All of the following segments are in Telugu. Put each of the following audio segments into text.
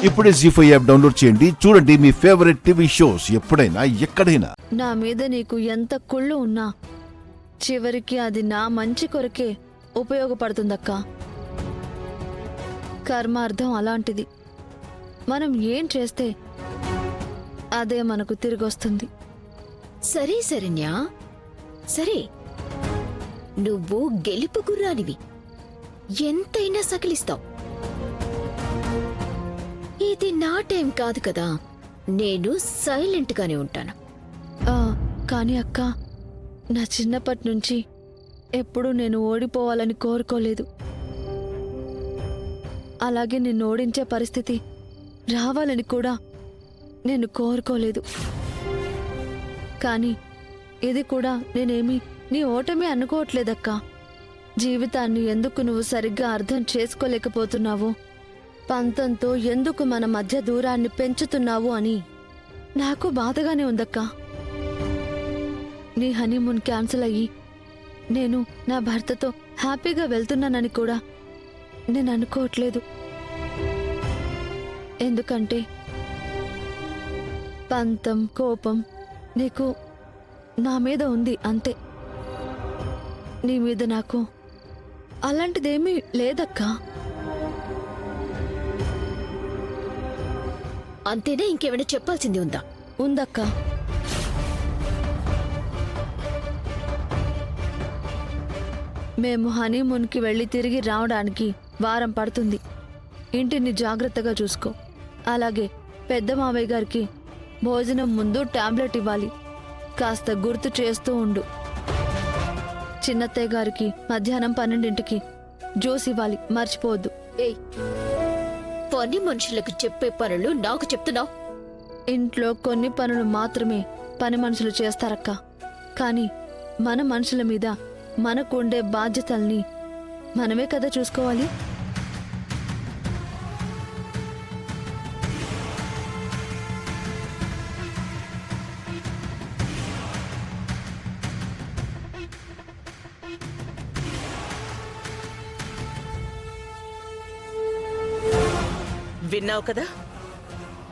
ఇప్పుడే జీ5 యాప్ డౌన్లోడ్ చేయండి. చూడండి మీ ఫేవరెట్ టీవీ షోస్ ఎప్పుడైనా ఎక్కడైనా. నా మీద నీకు ఎంత కుళ్ళు ఉన్నా చివరికి అది నా మంచి కొరకే ఉపయోగపడుతుందక్కా. కర్మార్థం అలాంటిది. మనం ఏం చేస్తే అదే మనకు తిరిగొస్తుంది. సరే శరణ్య, సరే, నువ్వు గెలుపు గుర్రానివి, ఎంతైనా సకిలిస్తావు. ఇది నా టైం కాదు కదా, నేను సైలెంట్గానే ఉంటాను. కానీ అక్క, నా చిన్నప్పటి నుంచి ఎప్పుడూ నేను ఓడిపోవాలని కోరుకోలేదు. అలాగే నిన్ను ఓడించే పరిస్థితి రావాలని కూడా నేను కోరుకోలేదు. కానీ ఇది కూడా నేనేమి నీ ఓటమి అనుకోవట్లేదక్కా. జీవితాన్ని ఎందుకు నువ్వు సరిగ్గా అర్థం చేసుకోలేకపోతున్నావు, పంతంతో ఎందుకు మన మధ్య దూరాన్ని పెంచుతున్నావు అని నాకు బాధగానే ఉందక్కా. నీ హనీమూన్ క్యాన్సిల్ అయ్యి నేను నా భర్తతో హ్యాపీగా వెళ్తున్నానని కూడా నేను అనుకోవట్లేదు. ఎందుకంటే పంతం, కోపం నీకు నా మీద ఉంది అంతే. నీ మీద నాకు అలాంటిదేమీ లేదక్కా. అంతేనా? ఇంకేమైనా చెప్పాల్సింది ఉందా? ఉందక్కా. మేము హనీమూన్కి వెళ్ళి తిరిగి రావడానికి వారం పడుతుంది. ఇంటిని జాగ్రత్తగా చూసుకో. అలాగే పెద్ద మావయ్య గారికి భోజనం ముందు టాబ్లెట్ ఇవ్వాలి, కాస్త గుర్తు చేస్తూ ఉండు. చిన్నత్తయ్య గారికి మధ్యాహ్నం 12ంటికి జ్యూస్ ఇవ్వాలి, మర్చిపోవద్దు. ఏయ్, పని మనుషులకు చెప్పే పనులు నాకు చెప్తున్నావు? ఇంట్లో కొన్ని పనులు మాత్రమే పని మనుషులు చేస్తారక్క. కానీ మన మనుషుల మీద మనకు ఉండే బాధ్యతల్ని మనమే కదా చూసుకోవాలి. విన్నావు కదా,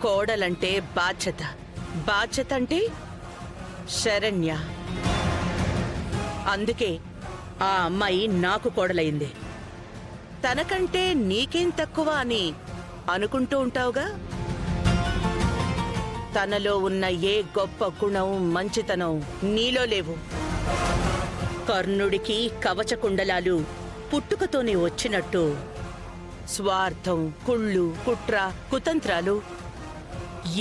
కోడలంటే బాధ్యత, బాధ్యత అంటే శరణ్య. అందుకే ఆ అమ్మాయి నాకు కోడలైంది. తనకంటే నీకేం తక్కువ అని అనుకుంటూ ఉంటావుగా. తనలో ఉన్న ఏ గొప్ప గుణం, మంచితనం నీలో లేవు. కర్ణుడికి కవచకుండలాలు పుట్టుకతోనే వచ్చినట్టు స్వార్థం, కుళ్ళు, కుట్ర, కుతంత్రాలు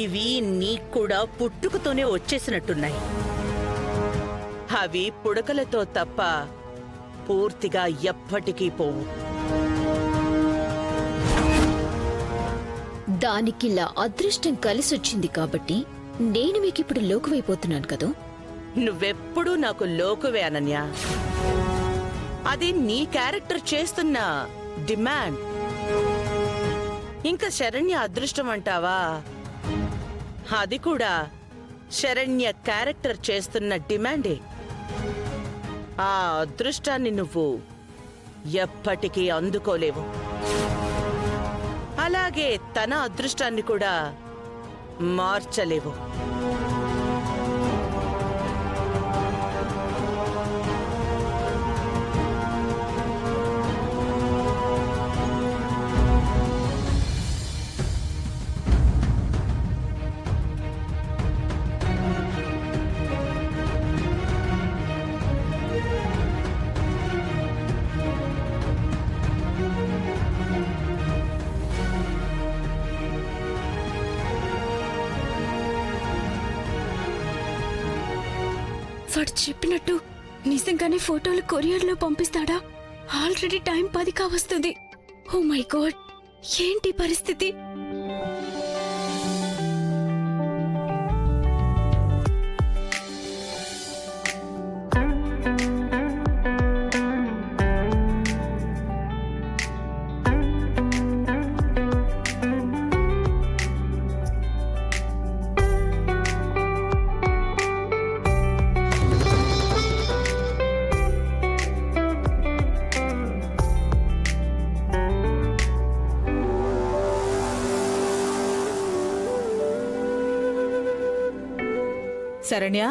ఇవి నీకూడా పుట్టుకతోనే వచ్చేసినట్టున్నాయి. అవి పుడకలతో తప్ప పూర్తిగా ఎప్పటికీ పోవు. దానికిలా అదృష్టం కలిసొచ్చింది కాబట్టి నేను మీకిప్పుడు లోకువైపోతున్నాను కదూ. నువ్వెప్పుడూ నాకు లోకువే అనన్య. అది నీ క్యారెక్టర్ చేస్తున్న డిమాండ్. ఇంకా శరణ్య అదృష్టం అంటావా? అది కూడా శరణ్య క్యారెక్టర్ చేస్తున్న డిమాండే. ఆ అదృష్టాన్ని నువ్వు ఎప్పటికీ అందుకోలేవు. అలాగే తన అదృష్టాన్ని కూడా మార్చలేవు. వాడు చెప్పినట్టు నిజంగానే ఫోటోలు కొరియర్లో పంపిస్తాడా? ఆల్రెడీ టైం 10 కావస్తుంది. ఓ మై గాడ్, ఏంటి పరిస్థితి? శరణ్య,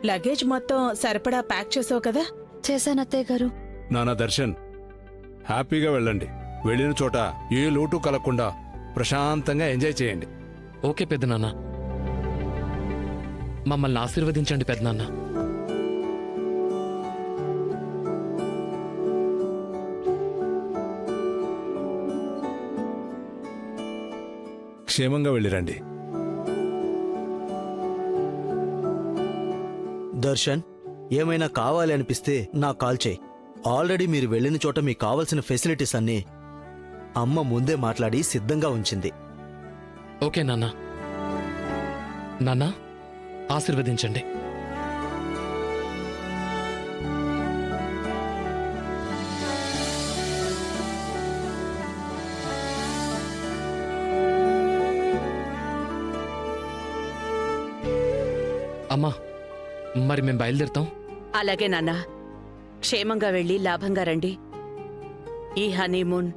లగేజ్ మొత్తం సరిపడా ప్యాక్ చేసావు కదా? చేశానత్తయ్య గారు. నానా దర్శన్, హ్యాపీగా వెళ్ళండి. వెళ్ళిన చోట ఏ లోటు కలగకుండా ప్రశాంతంగా ఎంజాయ్ చేయండి. ఓకే పెద్దనాన్న, మమ్మల్ని ఆశీర్వదించండి పెద్దనాన్న. క్షేమంగా వెళ్ళిరండి. దర్శన్, ఏమైనా కావాలి అనిపిస్తే నాకు కాల్ చేయి. ఆల్రెడీ మీరు వెళ్ళిన చోట మీకు కావలసిన ఫెసిలిటీస్ అన్నీ అమ్మ ముందే మాట్లాడి సిద్ధంగా ఉంచింది. ఓకే నాన్న. నాన్న, ఆశీర్వదించండి. అమ్మా, మరి మేము బయలుదేరుతాం. అలాగే నాన్న, క్షేమంగా వెళ్ళి లాభంగా రండి. ఈ హనీమూన్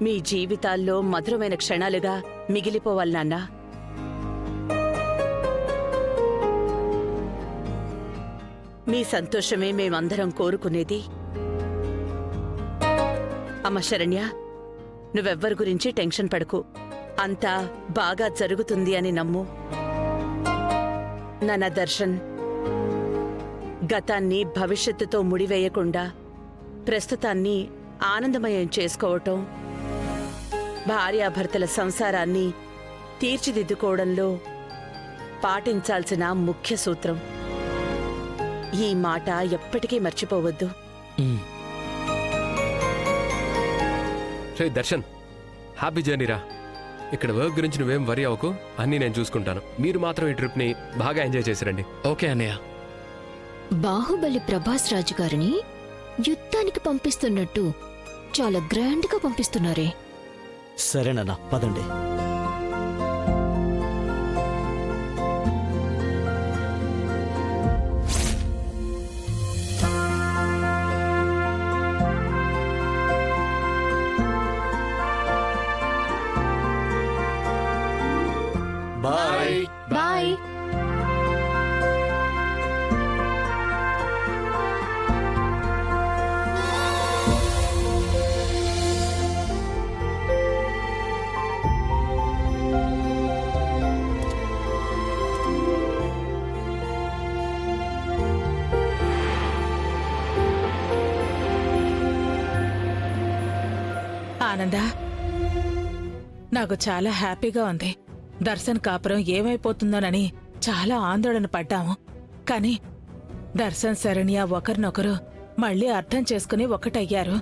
మీ జీవితాల్లో మధురమైన క్షణాలుగా మిగిలిపోవాలి నాన్న. మీ సంతోషమే మేమందరం కోరుకునేది. అమ్మ శరణ్య, నువ్వెవ్వరి గురించి టెన్షన్ పడకు. అంతా బాగా జరుగుతుంది అని నమ్ము. నాన్న దర్శన్, గతాన్ని భవిష్యత్తుతో ముడివేయకుండా ప్రస్తుతాన్ని ఆనందమయం చేసుకోవటం భార్యాభర్తల సంసారాన్ని తీర్చిదిద్దుకోవడంలో పాటించాల్సిన ముఖ్య సూత్రం. ఈ మాట ఎప్పటికీ మర్చిపోవద్దు. రే దర్శన్, హ్యాపీ జర్నీరా. ఇక్కడ వర్క్ గురించి నువ్వేం వరి అవ్వకు, అన్నీ నేను చూసుకుంటాను. మీరు మాత్రం ఈ ట్రిప్ని బాగా ఎంజాయ్ చేసిరండి. ఓకే అన్నయ్య. బాహుబలి ప్రభాస్ రాజు గారిని యుద్ధానికి పంపిస్తున్నట్టు చాలా గ్రాండ్గా పంపిస్తున్నారే. సరేనన్నా, పదండి. బాయ్. బాయ్. ఆనందా, నాకు చాలా హ్యాపీగా ఉంది. దర్శన్ కాపురం ఏమైపోతుందోనని చాలా ఆందోళన పడ్డాము. కానీ దర్శన్ శరణ్య ఒకరినొకరు మళ్ళీ అర్థం చేసుకుని ఒకటయ్యారు.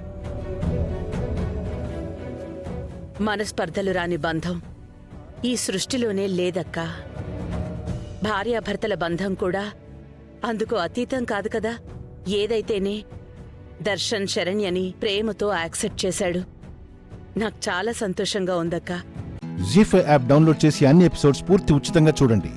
మనస్పర్ధలు రాని బంధం ఈ సృష్టిలోనే లేదక్కా. భార్యాభర్తల బంధం కూడా అందుకు అతీతం కాదు కదా. ఏదైతేనే దర్శన్ శరణ్యని ప్రేమతో యాక్సెప్ట్ చేశాడు. నాకు చాలా సంతోషంగా ఉందక్కా. జీ5 యాప్ డౌన్లోడ్ చేసి అన్ని ఎపిసోడ్స్ పూర్తి ఉచితంగా చూడండి.